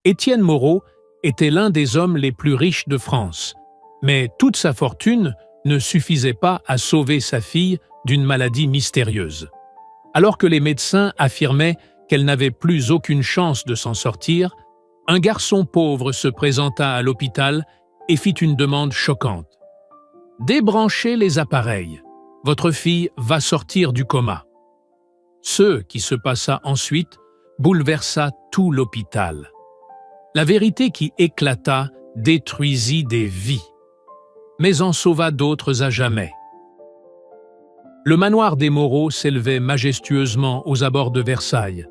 Étienne Moreau était l'un des hommes les plus riches de France, mais toute sa fortune ne suffisait pas à sauver sa fille d'une maladie mystérieuse. Alors que les médecins affirmaient qu'elle n'avait plus aucune chance de s'en sortir, un garçon pauvre se présenta à l'hôpital et fit une demande choquante. « Débranchez les appareils. Votre fille va sortir du coma. » Ce qui se passa ensuite bouleversa tout l'hôpital. La vérité qui éclata détruisit des vies, mais en sauva d'autres à jamais. Le manoir des Moreau s'élevait majestueusement aux abords de Versailles,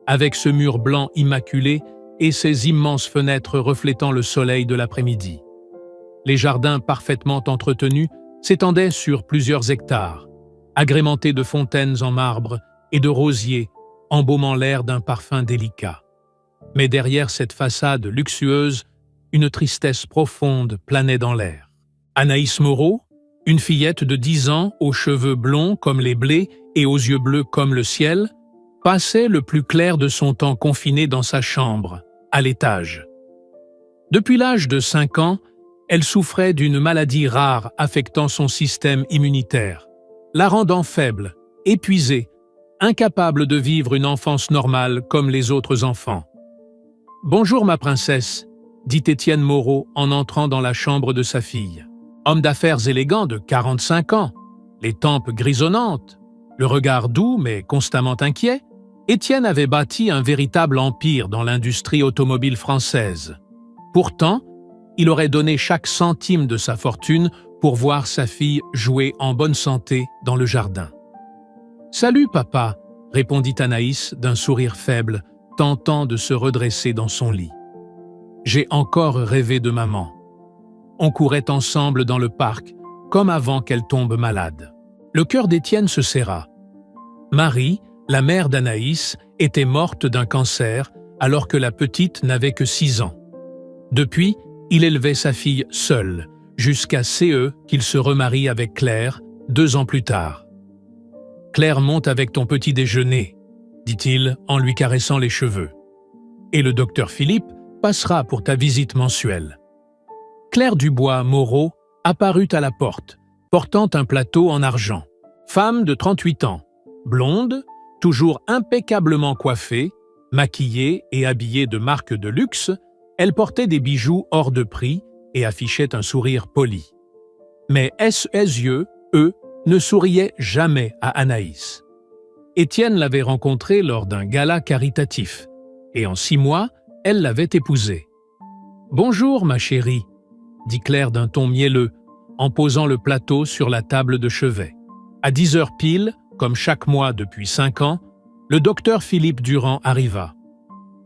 avec ce mur blanc immaculé et ses immenses fenêtres reflétant le soleil de l'après-midi. Les jardins parfaitement entretenus s'étendaient sur plusieurs hectares, agrémentés de fontaines en marbre et de rosiers embaumant l'air d'un parfum délicat. Mais derrière cette façade luxueuse, une tristesse profonde planait dans l'air. Anaïs Moreau, une fillette de 10 ans aux cheveux blonds comme les blés et aux yeux bleus comme le ciel, passait le plus clair de son temps confinée dans sa chambre, à l'étage. Depuis l'âge de 5 ans, elle souffrait d'une maladie rare affectant son système immunitaire, la rendant faible, épuisée, incapable de vivre une enfance normale comme les autres enfants. « Bonjour ma princesse », dit Étienne Moreau en entrant dans la chambre de sa fille. Homme d'affaires élégant de 45 ans, les tempes grisonnantes, le regard doux mais constamment inquiet, Étienne avait bâti un véritable empire dans l'industrie automobile française. Pourtant, il aurait donné chaque centime de sa fortune pour voir sa fille jouer en bonne santé dans le jardin. « Salut, papa », répondit Anaïs d'un sourire faible, tentant de se redresser dans son lit. « J'ai encore rêvé de maman. » On courait ensemble dans le parc, comme avant qu'elle tombe malade. Le cœur d'Étienne se serra. Marie, la mère d'Anaïs, était morte d'un cancer alors que la petite n'avait que 6 ans. Depuis, il élevait sa fille seul, jusqu'à CE qu'il se remarie avec Claire 2 ans plus tard. « Claire monte avec ton petit déjeuner », dit-il en lui caressant les cheveux. « Et le docteur Philippe passera pour ta visite mensuelle. » Claire Dubois Moreau apparut à la porte, portant un plateau en argent. Femme de 38 ans, blonde, toujours impeccablement coiffée, maquillée et habillée de marques de luxe, elle portait des bijoux hors de prix et affichait un sourire poli. Mais ses yeux, eux, ne souriaient jamais à Anaïs. Étienne l'avait rencontrée lors d'un gala caritatif, et en 6 mois, elle l'avait épousée. « Bonjour, ma chérie », dit Claire d'un ton mielleux, en posant le plateau sur la table de chevet. À 10 heures pile, comme chaque mois depuis 5 ans, le docteur Philippe Durand arriva.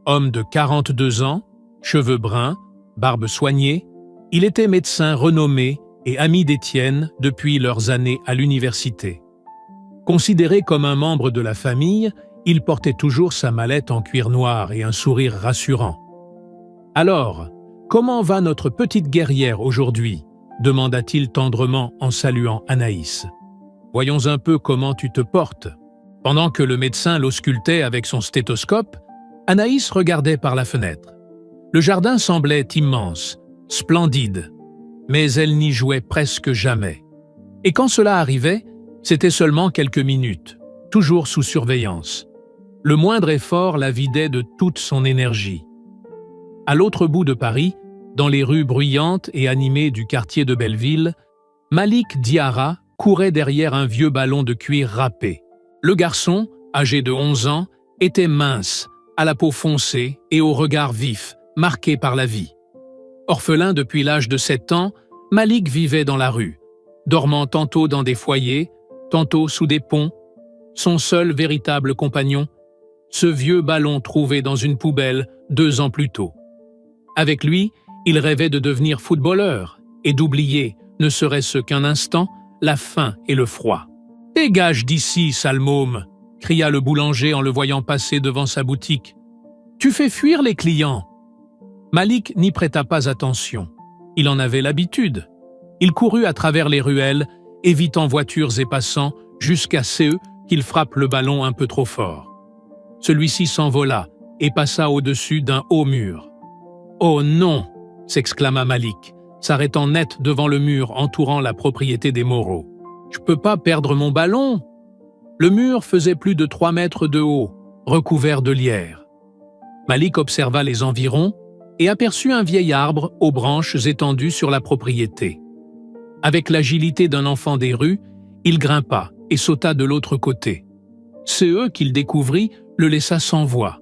Homme de 42 ans, cheveux bruns, barbe soignée, il était médecin renommé et ami d'Étienne depuis leurs années à l'université. Considéré comme un membre de la famille, il portait toujours sa mallette en cuir noir et un sourire rassurant. « Alors, comment va notre petite guerrière aujourd'hui » demanda-t-il tendrement en saluant Anaïs. « Voyons un peu comment tu te portes. » Pendant que le médecin l'auscultait avec son stéthoscope, Anaïs regardait par la fenêtre. Le jardin semblait immense, splendide, mais elle n'y jouait presque jamais. Et quand cela arrivait, c'était seulement quelques minutes, toujours sous surveillance. Le moindre effort la vidait de toute son énergie. À l'autre bout de Paris, dans les rues bruyantes et animées du quartier de Belleville, Malik Diarra courait derrière un vieux ballon de cuir râpé. Le garçon, âgé de 11 ans, était mince, à la peau foncée et au regard vif, marqué par la vie. Orphelin depuis l'âge de 7 ans, Malik vivait dans la rue, dormant tantôt dans des foyers, tantôt sous des ponts. Son seul véritable compagnon, ce vieux ballon trouvé dans une poubelle 2 ans plus tôt. Avec lui, il rêvait de devenir footballeur et d'oublier, ne serait-ce qu'un instant, la faim et le froid. « Dégage d'ici, sale môme !» cria le boulanger en le voyant passer devant sa boutique. « Tu fais fuir les clients !» Malik n'y prêta pas attention. Il en avait l'habitude. Il courut à travers les ruelles, évitant voitures et passants, jusqu'à CE qu'il frappe le ballon un peu trop fort. Celui-ci s'envola et passa au-dessus d'un haut mur. Oh non !» s'exclama Malik, s'arrêtant net devant le mur entourant la propriété des Moreau. « Je peux pas perdre mon ballon !» Le mur faisait plus de 3 mètres de haut, recouvert de lierre. Malik observa les environs et aperçut un vieil arbre aux branches étendues sur la propriété. Avec l'agilité d'un enfant des rues, il grimpa et sauta de l'autre côté. Ce qu'il découvrit le laissa sans voix.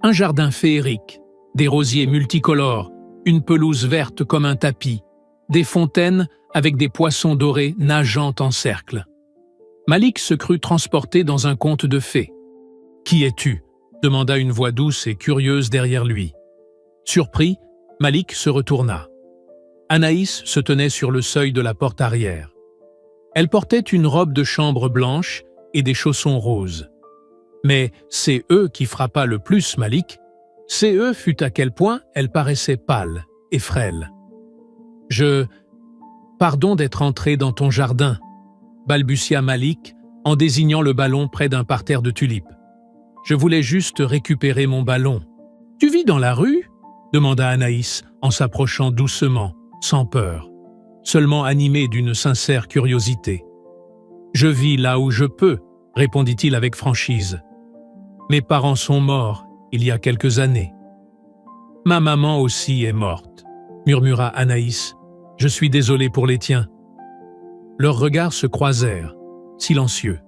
Un jardin féerique, des rosiers multicolores, une pelouse verte comme un tapis, des fontaines avec des poissons dorés nageant en cercle. Malik se crut transporté dans un conte de fées. « Qui es-tu » demanda une voix douce et curieuse derrière lui. Surpris, Malik se retourna. Anaïs se tenait sur le seuil de la porte arrière. Elle portait une robe de chambre blanche et des chaussons roses. Mais c'est eux qui frappa le plus Malik. C'est eux fut à quel point elle paraissait pâle et frêle. « Pardon d'être entré dans ton jardin », balbutia Malik en désignant le ballon près d'un parterre de tulipes. « Je voulais juste récupérer mon ballon. »« Tu vis dans la rue ?» demanda Anaïs en s'approchant doucement, sans peur, seulement animé d'une sincère curiosité. « Je vis là où je peux », répondit-il avec franchise. « Mes parents sont morts il y a quelques années. »« Ma maman aussi est morte », murmura Anaïs. « Je suis désolé pour les tiens. » Leurs regards se croisèrent, silencieux.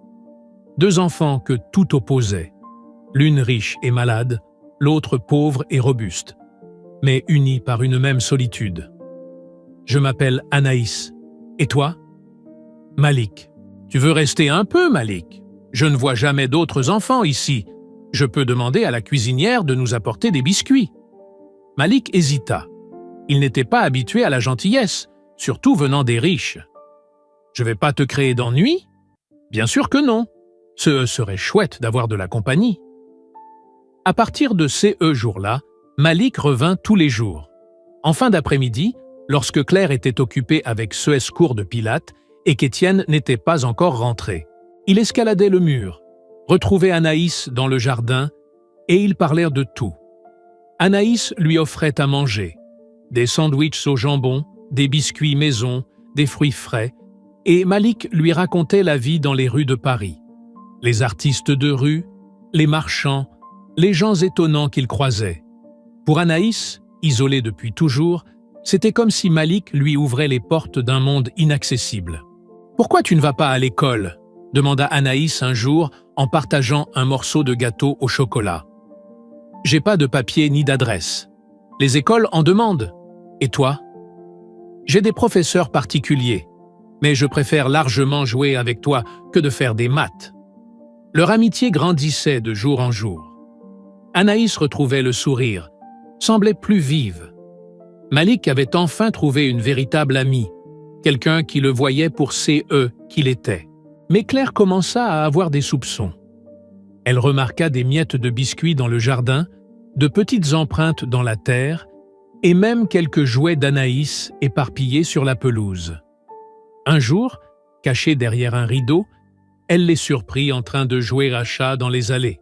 2 enfants que tout opposait, l'une riche et malade, l'autre pauvre et robuste, mais unis par une même solitude. « Je m'appelle Anaïs. Et toi ?»« Malik. »« Tu veux rester un peu, Malik ? Je ne vois jamais d'autres enfants ici. Je peux demander à la cuisinière de nous apporter des biscuits. » Malik hésita. Il n'était pas habitué à la gentillesse, surtout venant des riches. « Je vais pas te créer d'ennui ? » ?»« Bien sûr que non. Ce serait chouette d'avoir de la compagnie. » À partir de ces jours-là, Malik revint tous les jours. En fin d'après-midi, lorsque Claire était occupée avec ce cours de Pilates et qu'Étienne n'était pas encore rentré, il escaladait le mur, retrouvait Anaïs dans le jardin et ils parlèrent de tout. Anaïs lui offrait à manger, des sandwichs au jambon, des biscuits maison, des fruits frais, et Malik lui racontait la vie dans les rues de Paris. Les artistes de rue, les marchands, les gens étonnants qu'il croisait. Pour Anaïs, isolée depuis toujours, c'était comme si Malik lui ouvrait les portes d'un monde inaccessible. « Pourquoi tu ne vas pas à l'école ?» demanda Anaïs un jour en partageant un morceau de gâteau au chocolat. « J'ai pas de papier ni d'adresse. Les écoles en demandent. Et toi ?»« J'ai des professeurs particuliers, mais je préfère largement jouer avec toi que de faire des maths. » Leur amitié grandissait de jour en jour. Anaïs retrouvait le sourire, semblait plus vive. Malik avait enfin trouvé une véritable amie, quelqu'un qui le voyait pour qu'il était. Mais Claire commença à avoir des soupçons. Elle remarqua des miettes de biscuits dans le jardin, de petites empreintes dans la terre, et même quelques jouets d'Anaïs éparpillés sur la pelouse. Un jour, cachés derrière un rideau, elle les surprit en train de jouer à chat dans les allées.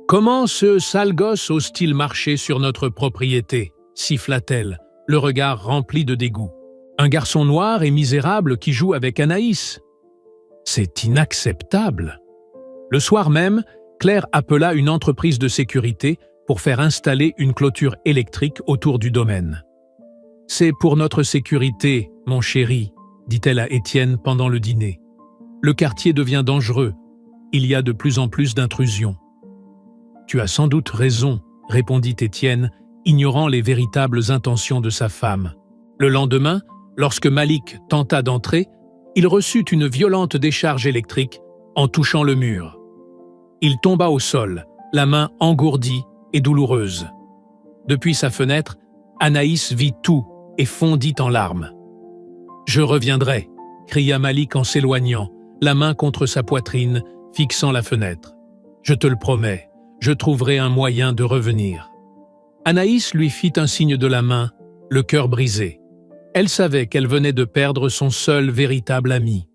« Comment ce sale gosse ose-t-il marcher sur notre propriété ?» siffla-t-elle, le regard rempli de dégoût. « Un garçon noir et misérable qui joue avec Anaïs. C'est inacceptable. » Le soir même, Claire appela une entreprise de sécurité pour faire installer une clôture électrique autour du domaine. « C'est pour notre sécurité, mon chéri, » dit-elle à Étienne pendant le dîner. « Le quartier devient dangereux. Il y a de plus en plus d'intrusions. »« Tu as sans doute raison, » répondit Étienne, ignorant les véritables intentions de sa femme. Le lendemain, lorsque Malik tenta d'entrer, il reçut une violente décharge électrique en touchant le mur. Il tomba au sol, la main engourdie et douloureuse. Depuis sa fenêtre, Anaïs vit tout et fondit en larmes. « Je reviendrai » cria Malik en s'éloignant, la main contre sa poitrine, fixant la fenêtre. « Je te le promets, je trouverai un moyen de revenir. » Anaïs lui fit un signe de la main, le cœur brisé. Elle savait qu'elle venait de perdre son seul véritable ami.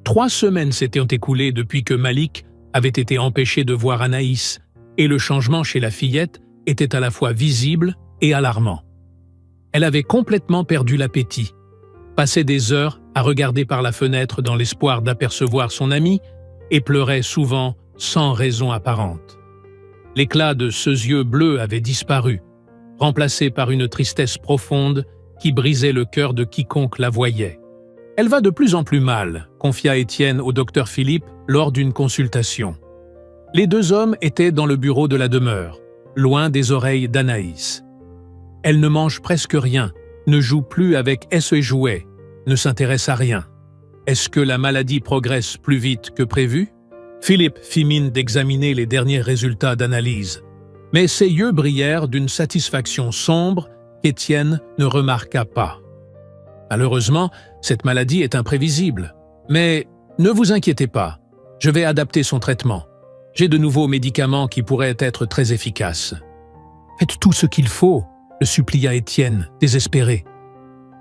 3 semaines s'étaient écoulées depuis que Malik avait été empêché de voir Anaïs, et le changement chez la fillette était à la fois visible et alarmant. Elle avait complètement perdu l'appétit, passait des heures à regarder par la fenêtre dans l'espoir d'apercevoir son ami et pleurait souvent sans raison apparente. L'éclat de ses yeux bleus avait disparu, remplacé par une tristesse profonde qui brisait le cœur de quiconque la voyait. « Elle va de plus en plus mal », confia Étienne au docteur Philippe lors d'une consultation. Les deux hommes étaient dans le bureau de la demeure, loin des oreilles d'Anaïs. Elle ne mange presque rien, ne joue plus avec ses jouets, ne s'intéresse à rien. Est-ce que la maladie progresse plus vite que prévu? Philippe fit mine d'examiner les derniers résultats d'analyse, mais ses yeux brillèrent d'une satisfaction sombre qu'Étienne ne remarqua pas. Malheureusement, cette maladie est imprévisible. Mais ne vous inquiétez pas, je vais adapter son traitement. J'ai de nouveaux médicaments qui pourraient être très efficaces. Faites tout ce qu'il faut, le supplia Étienne, désespéré.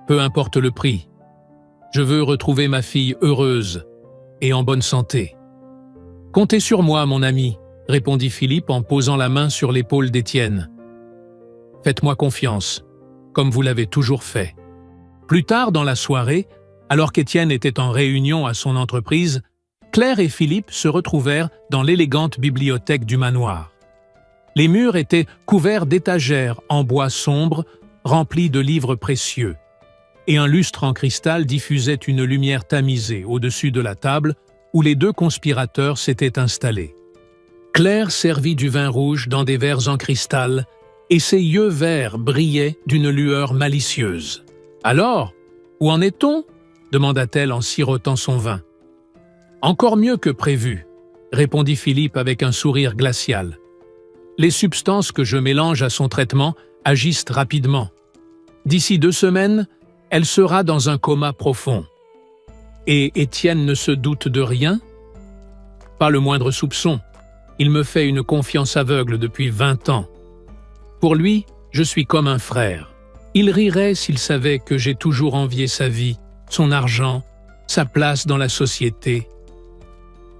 Peu importe le prix. Je veux retrouver ma fille heureuse et en bonne santé. Comptez sur moi, mon ami, répondit Philippe en posant la main sur l'épaule d'Étienne. Faites-moi confiance, comme vous l'avez toujours fait. Plus tard dans la soirée, alors qu'Étienne était en réunion à son entreprise, Claire et Philippe se retrouvèrent dans l'élégante bibliothèque du manoir. Les murs étaient couverts d'étagères en bois sombre, remplies de livres précieux, et un lustre en cristal diffusait une lumière tamisée au-dessus de la table où les deux conspirateurs s'étaient installés. Claire servit du vin rouge dans des verres en cristal, et ses yeux verts brillaient d'une lueur malicieuse. « Alors, où en est-on » demanda-t-elle en sirotant son vin. « Encore mieux que prévu », répondit Philippe avec un sourire glacial. « Les substances que je mélange à son traitement agissent rapidement. D'ici 2 semaines, elle sera dans un coma profond. » Et Étienne ne se doute de rien? Pas le moindre soupçon. Il me fait une confiance aveugle depuis 20 ans. Pour lui, je suis comme un frère. Il rirait s'il savait que j'ai toujours envié sa vie, son argent, sa place dans la société.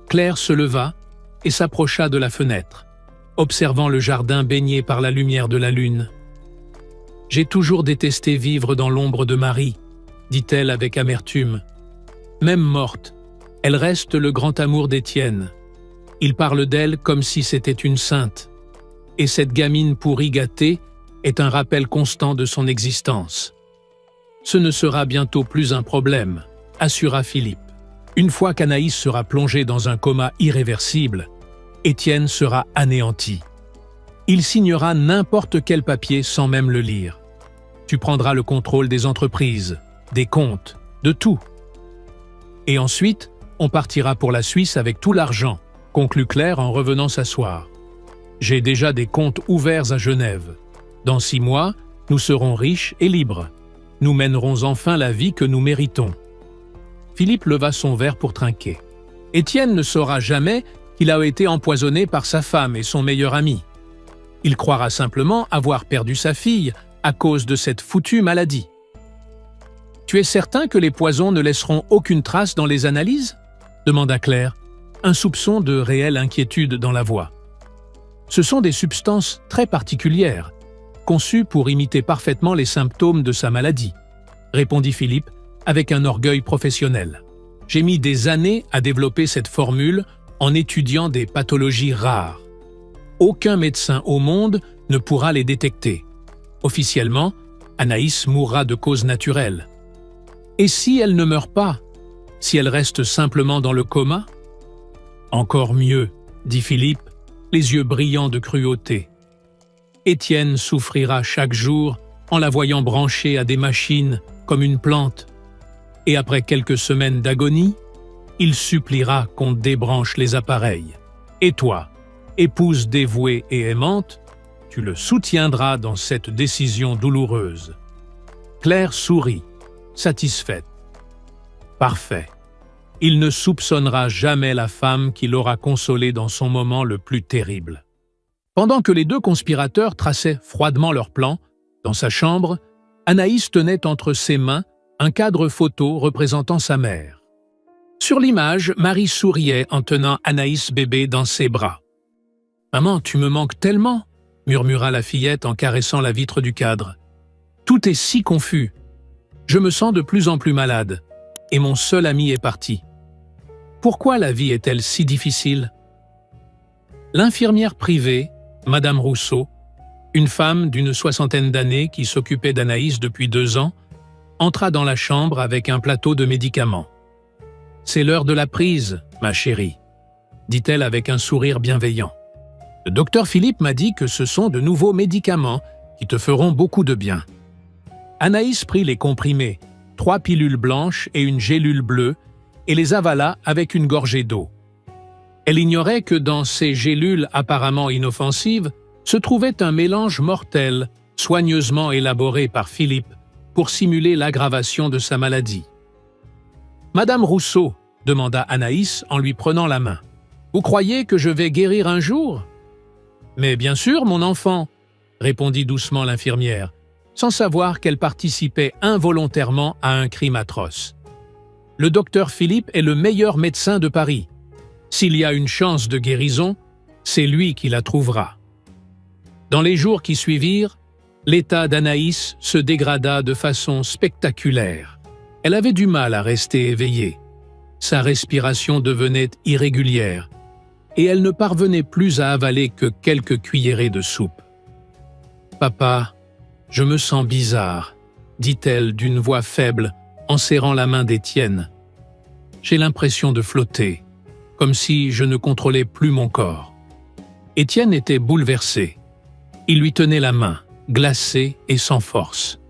Claire se leva et s'approcha de la fenêtre, observant le jardin baigné par la lumière de la lune. « J'ai toujours détesté vivre dans l'ombre de Marie, » dit-elle avec amertume. Même morte, elle reste le grand amour d'Étienne. Il parle d'elle comme si c'était une sainte. Et cette gamine pourrie gâtée est un rappel constant de son existence. Ce ne sera bientôt plus un problème, assura Philippe. Une fois qu'Anaïs sera plongée dans un coma irréversible, Étienne sera anéanti. Il signera n'importe quel papier sans même le lire. Tu prendras le contrôle des entreprises, des comptes, de tout. Et ensuite, on partira pour la Suisse avec tout l'argent, conclut Claire en revenant s'asseoir. J'ai déjà des comptes ouverts à Genève. Dans 6 mois, nous serons riches et libres. Nous mènerons enfin la vie que nous méritons. Philippe leva son verre pour trinquer. Étienne ne saura jamais qu'il a été empoisonné par sa femme et son meilleur ami. Il croira simplement avoir perdu sa fille à cause de cette foutue maladie. Tu es certain que les poisons ne laisseront aucune trace dans les analyses ? demanda Claire, un soupçon de réelle inquiétude dans la voix. Ce sont des substances très particulières, conçues pour imiter parfaitement les symptômes de sa maladie, répondit Philippe avec un orgueil professionnel. J'ai mis des années à développer cette formule en étudiant des pathologies rares. Aucun médecin au monde ne pourra les détecter. Officiellement, Anaïs mourra de cause naturelle. Et si elle ne meurt pas? Si elle reste simplement dans le coma? Encore mieux, dit Philippe, les yeux brillants de cruauté. Étienne souffrira chaque jour en la voyant branchée à des machines comme une plante. Et après quelques semaines d'agonie, il suppliera qu'on débranche les appareils. Et toi, épouse dévouée et aimante, tu le soutiendras dans cette décision douloureuse. Claire sourit, satisfaite. Parfait. Il ne soupçonnera jamais la femme qui l'aura consolé dans son moment le plus terrible. Pendant que les deux conspirateurs traçaient froidement leur plan, dans sa chambre, Anaïs tenait entre ses mains un cadre photo représentant sa mère. Sur l'image, Marie souriait en tenant Anaïs bébé dans ses bras. « Maman, tu me manques tellement !» murmura la fillette en caressant la vitre du cadre. « Tout est si confus. Je me sens de plus en plus malade, et mon seul ami est parti. Pourquoi la vie est-elle si difficile ?» L'infirmière privée, Madame Rousseau, une femme d'une 60aine d'années qui s'occupait d'Anaïs depuis 2 ans, entra dans la chambre avec un plateau de médicaments. « C'est l'heure de la prise, ma chérie, » dit-elle avec un sourire bienveillant. « Le docteur Philippe m'a dit que ce sont de nouveaux médicaments qui te feront beaucoup de bien. » Anaïs prit les comprimés, 3 pilules blanches et une gélule bleue, et les avala avec une gorgée d'eau. Elle ignorait que dans ces gélules apparemment inoffensives se trouvait un mélange mortel, soigneusement élaboré par Philippe pour simuler l'aggravation de sa maladie. « Madame Rousseau, » demanda Anaïs en lui prenant la main, « vous croyez que je vais guérir un jour ?»« Mais bien sûr, mon enfant, » répondit doucement l'infirmière, sans savoir qu'elle participait involontairement à un crime atroce. « Le docteur Philippe est le meilleur médecin de Paris. S'il y a une chance de guérison, c'est lui qui la trouvera. » Dans les jours qui suivirent, l'état d'Anaïs se dégrada de façon spectaculaire. Elle avait du mal à rester éveillée. Sa respiration devenait irrégulière et elle ne parvenait plus à avaler que quelques cuillerées de soupe. « Papa, je me sens bizarre, » dit-elle d'une voix faible en serrant la main d'Étienne. « J'ai l'impression de flotter, comme si je ne contrôlais plus mon corps. » Étienne était bouleversé. Il lui tenait la main, glacé et sans force.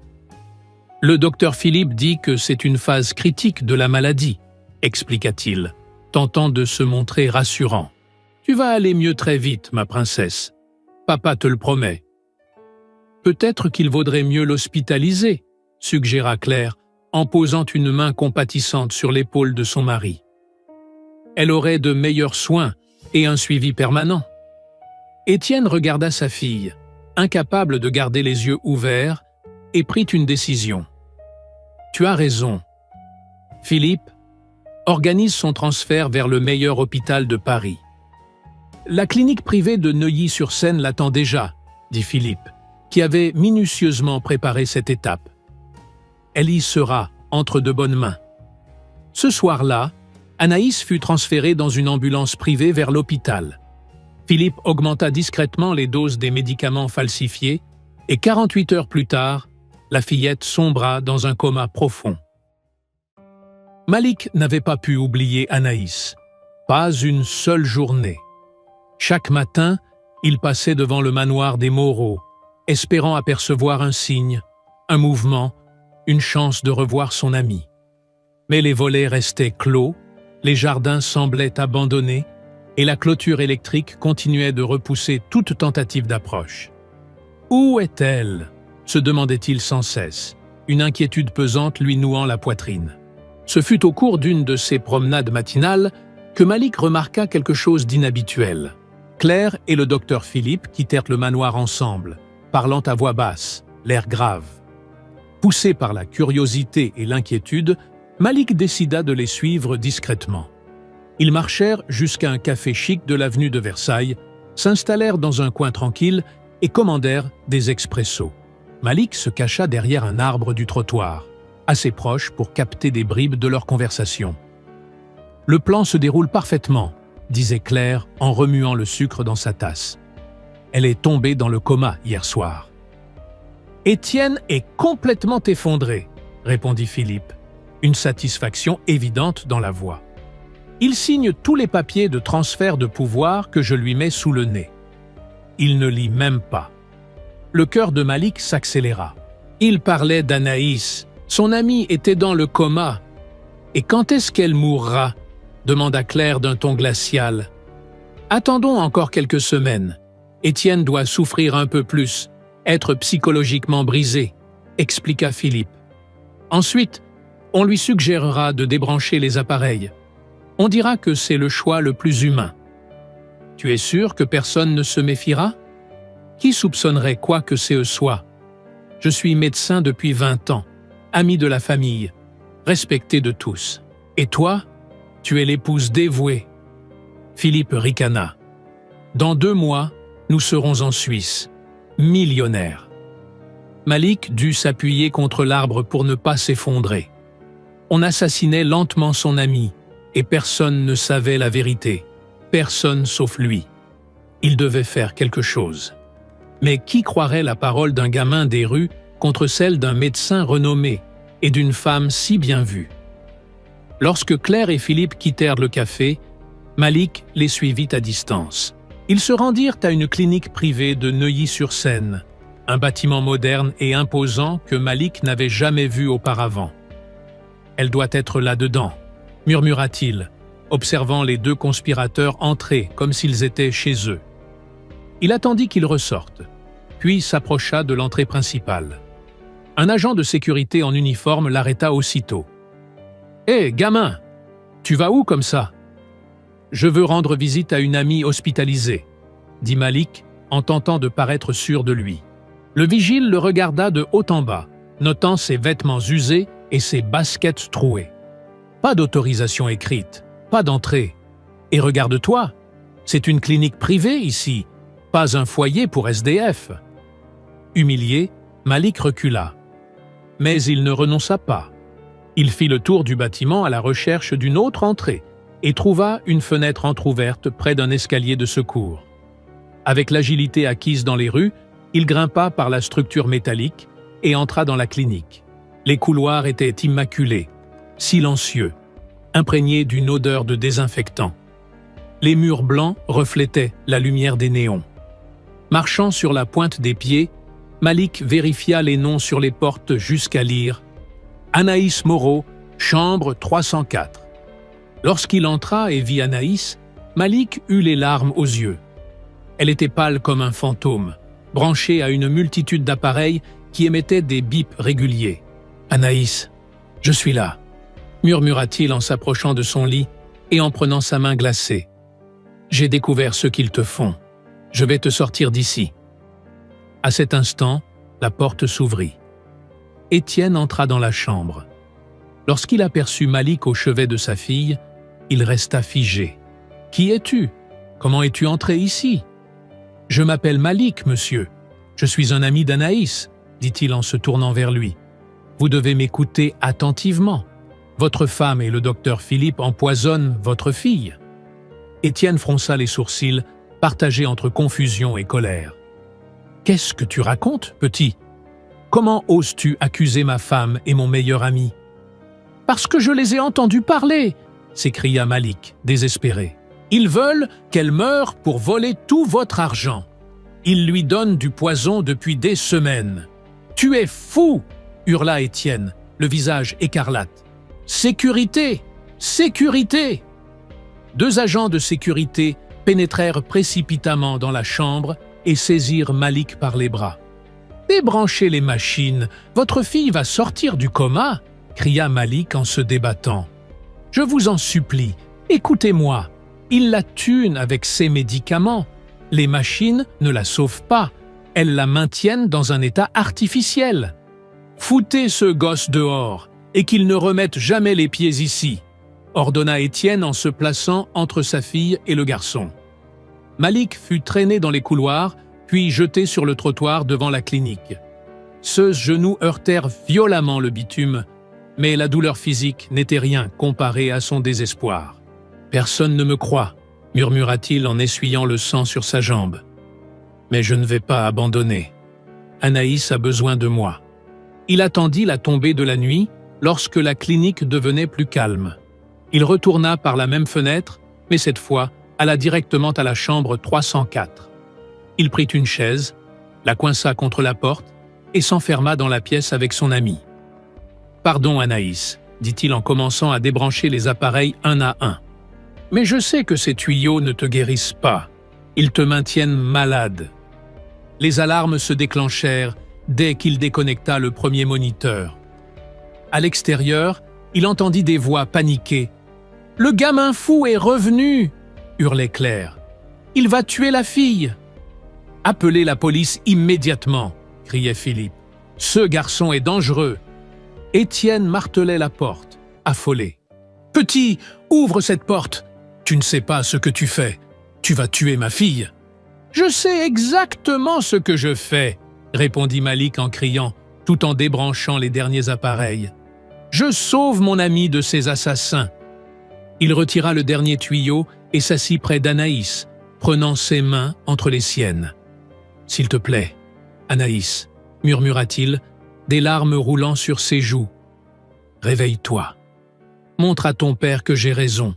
« Le docteur Philippe dit que c'est une phase critique de la maladie, » expliqua-t-il, tentant de se montrer rassurant. « Tu vas aller mieux très vite, ma princesse. Papa te le promet. »« Peut-être qu'il vaudrait mieux l'hospitaliser, » suggéra Claire, en posant une main compatissante sur l'épaule de son mari. Elle aurait de meilleurs soins et un suivi permanent. Étienne regarda sa fille, incapable de garder les yeux ouverts, et prit une décision. « Tu as raison. Philippe, organise son transfert vers le meilleur hôpital de Paris. »« La clinique privée de Neuilly-sur-Seine l'attend déjà, » dit Philippe, qui avait minutieusement préparé cette étape. « Elle y sera, entre de bonnes mains. » Ce soir-là, Anaïs fut transférée dans une ambulance privée vers l'hôpital. Philippe augmenta discrètement les doses des médicaments falsifiés et 48 heures plus tard, la fillette sombra dans un coma profond. Malik n'avait pas pu oublier Anaïs. Pas une seule journée. Chaque matin, il passait devant le manoir des Moreau, espérant apercevoir un signe, un mouvement, une chance de revoir son ami. Mais les volets restaient clos, les jardins semblaient abandonnés et la clôture électrique continuait de repousser toute tentative d'approche. « Où est-elle » se demandait-il sans cesse, une inquiétude pesante lui nouant la poitrine. Ce fut au cours d'une de ses promenades matinales que Malik remarqua quelque chose d'inhabituel. Claire et le docteur Philippe quittèrent le manoir ensemble, parlant à voix basse, l'air grave. Poussé par la curiosité et l'inquiétude, Malik décida de les suivre discrètement. Ils marchèrent jusqu'à un café chic de l'avenue de Versailles, s'installèrent dans un coin tranquille et commandèrent des expressos. Malik se cacha derrière un arbre du trottoir, assez proche pour capter des bribes de leur conversation. « Le plan se déroule parfaitement, » disait Claire en remuant le sucre dans sa tasse. « Elle est tombée dans le coma hier soir. »« Étienne est complètement effondré, » répondit Philippe, une satisfaction évidente dans la voix. « Il signe tous les papiers de transfert de pouvoir que je lui mets sous le nez. Il ne lit même pas. » Le cœur de Malik s'accéléra. Il parlait d'Anaïs. Son amie était dans le coma. « Et quand est-ce qu'elle mourra ?» demanda Claire d'un ton glacial. « Attendons encore quelques semaines. Étienne doit souffrir un peu plus, être psychologiquement brisé, » expliqua Philippe. « Ensuite, on lui suggérera de débrancher les appareils. On dira que c'est le choix le plus humain. Tu es sûr que personne ne se méfiera ? Qui soupçonnerait quoi que ce soit ? Je suis médecin depuis 20 ans, ami de la famille, respecté de tous. Et toi, tu es l'épouse dévouée. » Philippe ricana. « Dans 2 mois, nous serons en Suisse. millionnaire. Malik dut s'appuyer contre l'arbre pour ne pas s'effondrer. On assassinait lentement son ami, et personne ne savait la vérité. Personne sauf lui. Il devait faire quelque chose. Mais qui croirait la parole d'un gamin des rues contre celle d'un médecin renommé et d'une femme si bien vue? Lorsque Claire et Philippe quittèrent le café, Malik les suivit à distance. Ils se rendirent à une clinique privée de Neuilly-sur-Seine, un bâtiment moderne et imposant que Malik n'avait jamais vu auparavant. « Elle doit être là-dedans », murmura-t-il, observant les deux conspirateurs entrer comme s'ils étaient chez eux. Il attendit qu'ils ressortent, puis s'approcha de l'entrée principale. Un agent de sécurité en uniforme l'arrêta aussitôt. « Hé, gamin, tu vas où comme ça ?»« Je veux rendre visite à une amie hospitalisée, » dit Malik en tentant de paraître sûr de lui. Le vigile le regarda de haut en bas, notant ses vêtements usés et ses baskets trouées. Pas d'autorisation écrite, pas d'entrée. Et regarde-toi, c'est une clinique privée ici, pas un foyer pour SDF. Humilié, Malik recula. Mais il ne renonça pas. Il fit le tour du bâtiment à la recherche d'une autre entrée et trouva une fenêtre entr'ouverte près d'un escalier de secours. Avec l'agilité acquise dans les rues, il grimpa par la structure métallique et entra dans la clinique. Les couloirs étaient immaculés, silencieux, imprégnés d'une odeur de désinfectant. Les murs blancs reflétaient la lumière des néons. Marchant sur la pointe des pieds, Malik vérifia les noms sur les portes jusqu'à lire « Anaïs Moreau, chambre 304 ». Lorsqu'il entra et vit Anaïs, Malik eut les larmes aux yeux. Elle était pâle comme un fantôme, branchée à une multitude d'appareils qui émettaient des bips réguliers. « Anaïs, je suis là », murmura-t-il en s'approchant de son lit et en prenant sa main glacée. « J'ai découvert ce qu'ils te font. Je vais te sortir d'ici. » À cet instant, la porte s'ouvrit. Étienne entra dans la chambre. Lorsqu'il aperçut Malik au chevet de sa fille, il resta figé. « Qui es-tu? Comment es-tu entré ici ?»« Je m'appelle Malik, monsieur. Je suis un ami d'Anaïs, » dit-il en se tournant vers lui. « Vous devez m'écouter attentivement. Votre femme et le docteur Philippe empoisonnent votre fille. » Étienne fronça les sourcils, partagé entre confusion et colère. « Qu'est-ce que tu racontes, petit? Comment oses-tu accuser ma femme et mon meilleur ami ?»« Parce que je les ai entendus parler !» s'écria Malik, désespéré. « Ils veulent qu'elle meure pour voler tout votre argent. Ils lui donnent du poison depuis des semaines. »« Tu es fou !» hurla Étienne, le visage écarlate. « Sécurité! Sécurité !» Deux agents de sécurité pénétrèrent précipitamment dans la chambre et saisirent Malik par les bras. « Débranchez les machines, votre fille va sortir du coma !» cria Malik en se débattant. « Je vous en supplie, écoutez-moi, ils la tuent avec ces médicaments. Les machines ne la sauvent pas, elles la maintiennent dans un état artificiel. Foutez ce gosse dehors et qu'il ne remette jamais les pieds ici !» ordonna Étienne en se plaçant entre sa fille et le garçon. Malik fut traîné dans les couloirs, puis jeté sur le trottoir devant la clinique. Ses genoux heurtèrent violemment le bitume, mais la douleur physique n'était rien comparée à son désespoir. « Personne ne me croit », murmura-t-il en essuyant le sang sur sa jambe. « Mais je ne vais pas abandonner. Anaïs a besoin de moi. » Il attendit la tombée de la nuit, lorsque la clinique devenait plus calme. Il retourna par la même fenêtre, mais cette fois, alla directement à la chambre 304. Il prit une chaise, la coinça contre la porte et s'enferma dans la pièce avec son ami. « Pardon, Anaïs, » dit-il en commençant à débrancher les appareils un à un. « Mais je sais que ces tuyaux ne te guérissent pas. Ils te maintiennent malade. » Les alarmes se déclenchèrent dès qu'il déconnecta le premier moniteur. À l'extérieur, il entendit des voix paniquées. « Le gamin fou est revenu !» hurlait Claire. « Il va tuer la fille !»« Appelez la police immédiatement !» criait Philippe. « Ce garçon est dangereux !» Étienne martelait la porte, affolé. « Petit, ouvre cette porte! Tu ne sais pas ce que tu fais. Tu vas tuer ma fille !» Je sais exactement ce que je fais, répondit Malik en criant, tout en débranchant les derniers appareils. Je sauve mon ami de ces assassins. Il retira le dernier tuyau et s'assit près d'Anaïs, prenant ses mains entre les siennes. « S'il te plaît, Anaïs, murmura-t-il, des larmes roulant sur ses joues. Réveille-toi. Montre à ton père que j'ai raison. »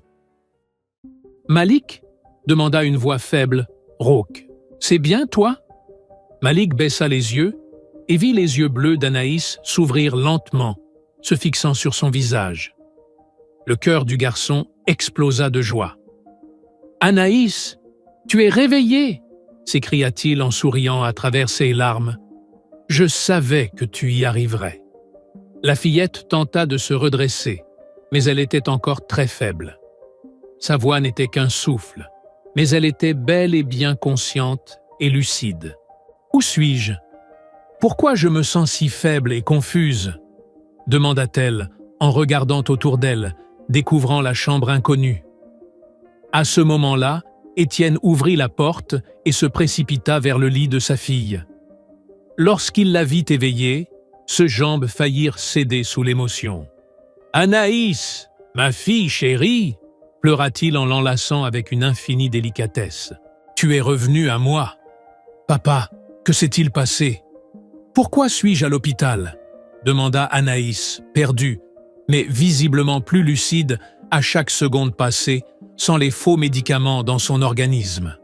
Malik demanda une voix faible, rauque. « C'est bien, toi ?» Malik baissa les yeux et vit les yeux bleus d'Anaïs s'ouvrir lentement, se fixant sur son visage. Le cœur du garçon explosa de joie. « Anaïs, tu es réveillée !» s'écria-t-il en souriant à travers ses larmes. « Je savais que tu y arriverais. » La fillette tenta de se redresser, mais elle était encore très faible. Sa voix n'était qu'un souffle, mais elle était bel et bien consciente et lucide. « Où suis-je? Pourquoi je me sens si faible et confuse ?» demanda-t-elle en regardant autour d'elle, découvrant la chambre inconnue. À ce moment-là, Étienne ouvrit la porte et se précipita vers le lit de sa fille. Lorsqu'il la vit éveillée, ses jambes faillirent céder sous l'émotion. « Anaïs, ma fille chérie !» pleura-t-il en l'enlaçant avec une infinie délicatesse. « Tu es revenue à moi. Papa, que s'est-il passé? Pourquoi suis-je à l'hôpital ?» demanda Anaïs, perdue, mais visiblement plus lucide à chaque seconde passée, sans les faux médicaments dans son organisme.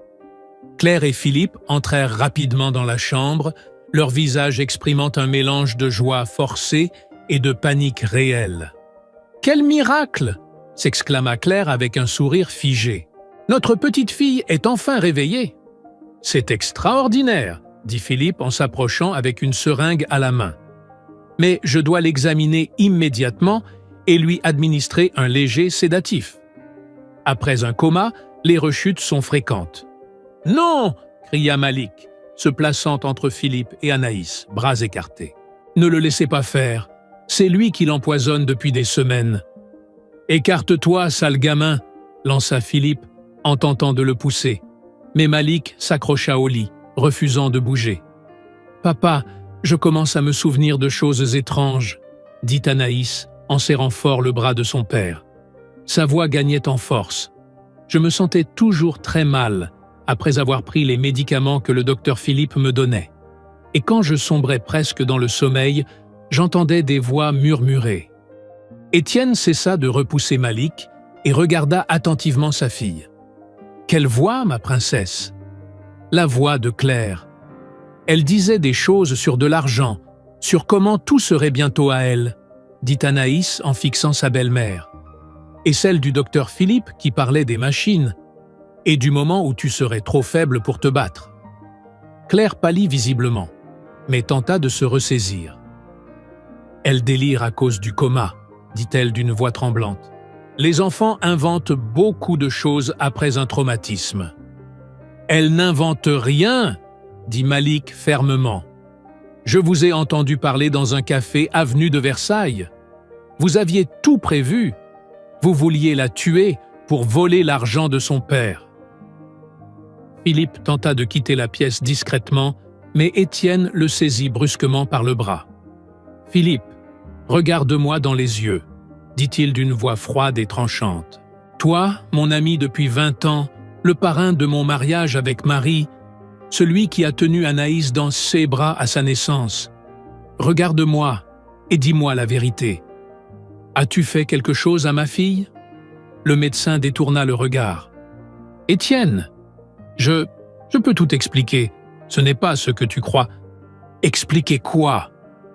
Claire et Philippe entrèrent rapidement dans la chambre, leur visage exprimant un mélange de joie forcée et de panique réelle. « Quel miracle !» s'exclama Claire avec un sourire figé. « Notre petite fille est enfin réveillée. »« C'est extraordinaire !» dit Philippe en s'approchant avec une seringue à la main. « Mais je dois l'examiner immédiatement et lui administrer un léger sédatif. Après un coma, les rechutes sont fréquentes. »« Non !» cria Malik, se plaçant entre Philippe et Anaïs, bras écartés. « Ne le laissez pas faire, c'est lui qui l'empoisonne depuis des semaines. »« Écarte-toi, sale gamin !» lança Philippe en tentant de le pousser. Mais Malik s'accrocha au lit, refusant de bouger. « Papa, je commence à me souvenir de choses étranges, » dit Anaïs en serrant fort le bras de son père. Sa voix gagnait en force. Je me sentais toujours très mal après avoir pris les médicaments que le docteur Philippe me donnait. Et quand je sombrais presque dans le sommeil, j'entendais des voix murmurer. Étienne cessa de repousser Malik et regarda attentivement sa fille. « Quelle voix, ma princesse ?» La voix de Claire. Elle disait des choses sur de l'argent, sur comment tout serait bientôt à elle, dit Anaïs en fixant sa belle-mère. Et celle du docteur Philippe qui parlait des machines, et du moment où tu serais trop faible pour te battre. Claire pâlit visiblement, mais tenta de se ressaisir. « Elle délire à cause du coma, » dit-elle d'une voix tremblante. « Les enfants inventent beaucoup de choses après un traumatisme. »« Elle n'invente rien !» dit Malik fermement. « Je vous ai entendu parler dans un café avenue de Versailles. Vous aviez tout prévu. Vous vouliez la tuer pour voler l'argent de son père. » Philippe tenta de quitter la pièce discrètement, mais Étienne le saisit brusquement par le bras. « Philippe, regarde-moi dans les yeux, » dit-il d'une voix froide et tranchante. « Toi, mon ami depuis 20 ans, le parrain de mon mariage avec Marie, celui qui a tenu Anaïs dans ses bras à sa naissance. Regarde-moi et dis-moi la vérité. As-tu fait quelque chose à ma fille ?» Le médecin détourna le regard. « Étienne, je peux tout expliquer. Ce n'est pas ce que tu crois. »« Expliquer quoi ?»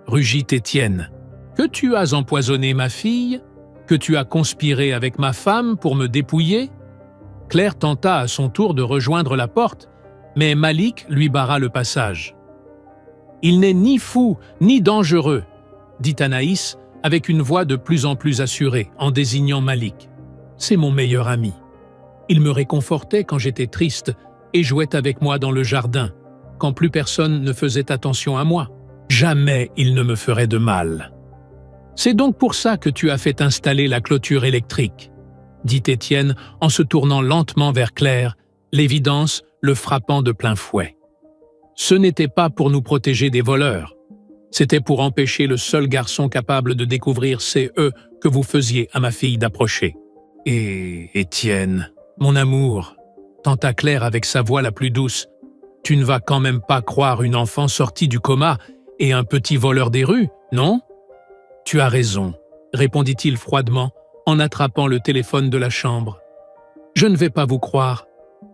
rugit Étienne. « Que tu as empoisonné ma fille ? Que tu as conspiré avec ma femme pour me dépouiller ?» Claire tenta à son tour de rejoindre la porte, mais Malik lui barra le passage. « Il n'est ni fou, ni dangereux, » dit Anaïs avec une voix de plus en plus assurée en désignant Malik. « C'est mon meilleur ami. Il me réconfortait quand j'étais triste et jouait avec moi dans le jardin, quand plus personne ne faisait attention à moi. Jamais il ne me ferait de mal. C'est donc pour ça que tu as fait installer la clôture électrique, » dit Étienne en se tournant lentement vers Claire, l'évidence le frappant de plein fouet. Ce n'était pas pour nous protéger des voleurs. C'était pour empêcher le seul garçon capable de découvrir ces que vous faisiez à ma fille d'approcher. « Et Étienne, mon amour, » tenta Claire avec sa voix la plus douce, « tu ne vas quand même pas croire une enfant sortie du coma et un petit voleur des rues, non ?»« Tu as raison, » répondit-il froidement en attrapant le téléphone de la chambre. « Je ne vais pas vous croire.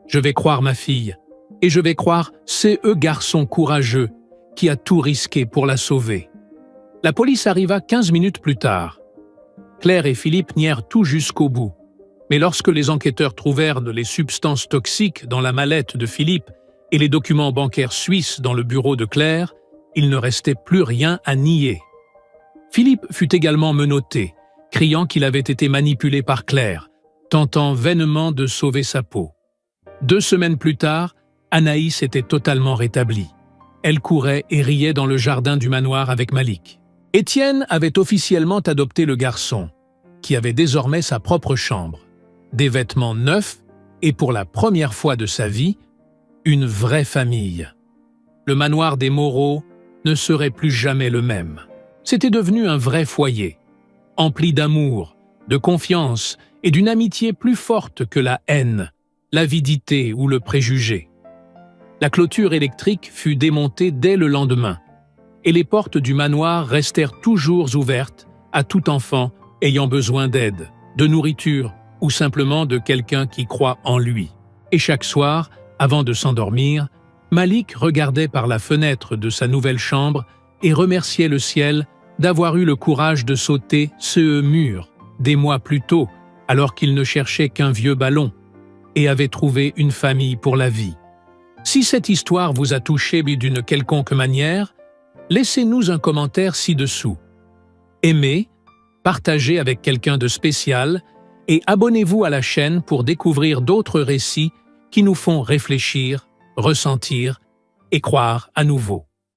Je vais croire ma fille. Et je vais croire c'est garçon courageux qui a tout risqué pour la sauver. » La police arriva 15 minutes plus tard. Claire et Philippe nièrent tout jusqu'au bout. Mais lorsque les enquêteurs trouvèrent les substances toxiques dans la mallette de Philippe et les documents bancaires suisses dans le bureau de Claire, il ne restait plus rien à nier. Philippe fut également menotté, criant qu'il avait été manipulé par Claire, tentant vainement de sauver sa peau. 2 semaines plus tard, Anaïs était totalement rétablie. Elle courait et riait dans le jardin du manoir avec Malik. Étienne avait officiellement adopté le garçon, qui avait désormais sa propre chambre, des vêtements neufs et pour la première fois de sa vie, une vraie famille. Le manoir des Moreau ne serait plus jamais le même. C'était devenu un vrai foyer, empli d'amour, de confiance et d'une amitié plus forte que la haine, l'avidité ou le préjugé. La clôture électrique fut démontée dès le lendemain, et les portes du manoir restèrent toujours ouvertes à tout enfant ayant besoin d'aide, de nourriture ou simplement de quelqu'un qui croit en lui. Et chaque soir, avant de s'endormir, Malik regardait par la fenêtre de sa nouvelle chambre et remerciait le ciel d'avoir eu le courage de sauter ce mur des mois plus tôt, alors qu'il ne cherchait qu'un vieux ballon et avait trouvé une famille pour la vie. Si cette histoire vous a touché d'une quelconque manière, laissez-nous un commentaire ci-dessous. Aimez, partagez avec quelqu'un de spécial et abonnez-vous à la chaîne pour découvrir d'autres récits qui nous font réfléchir, ressentir et croire à nouveau.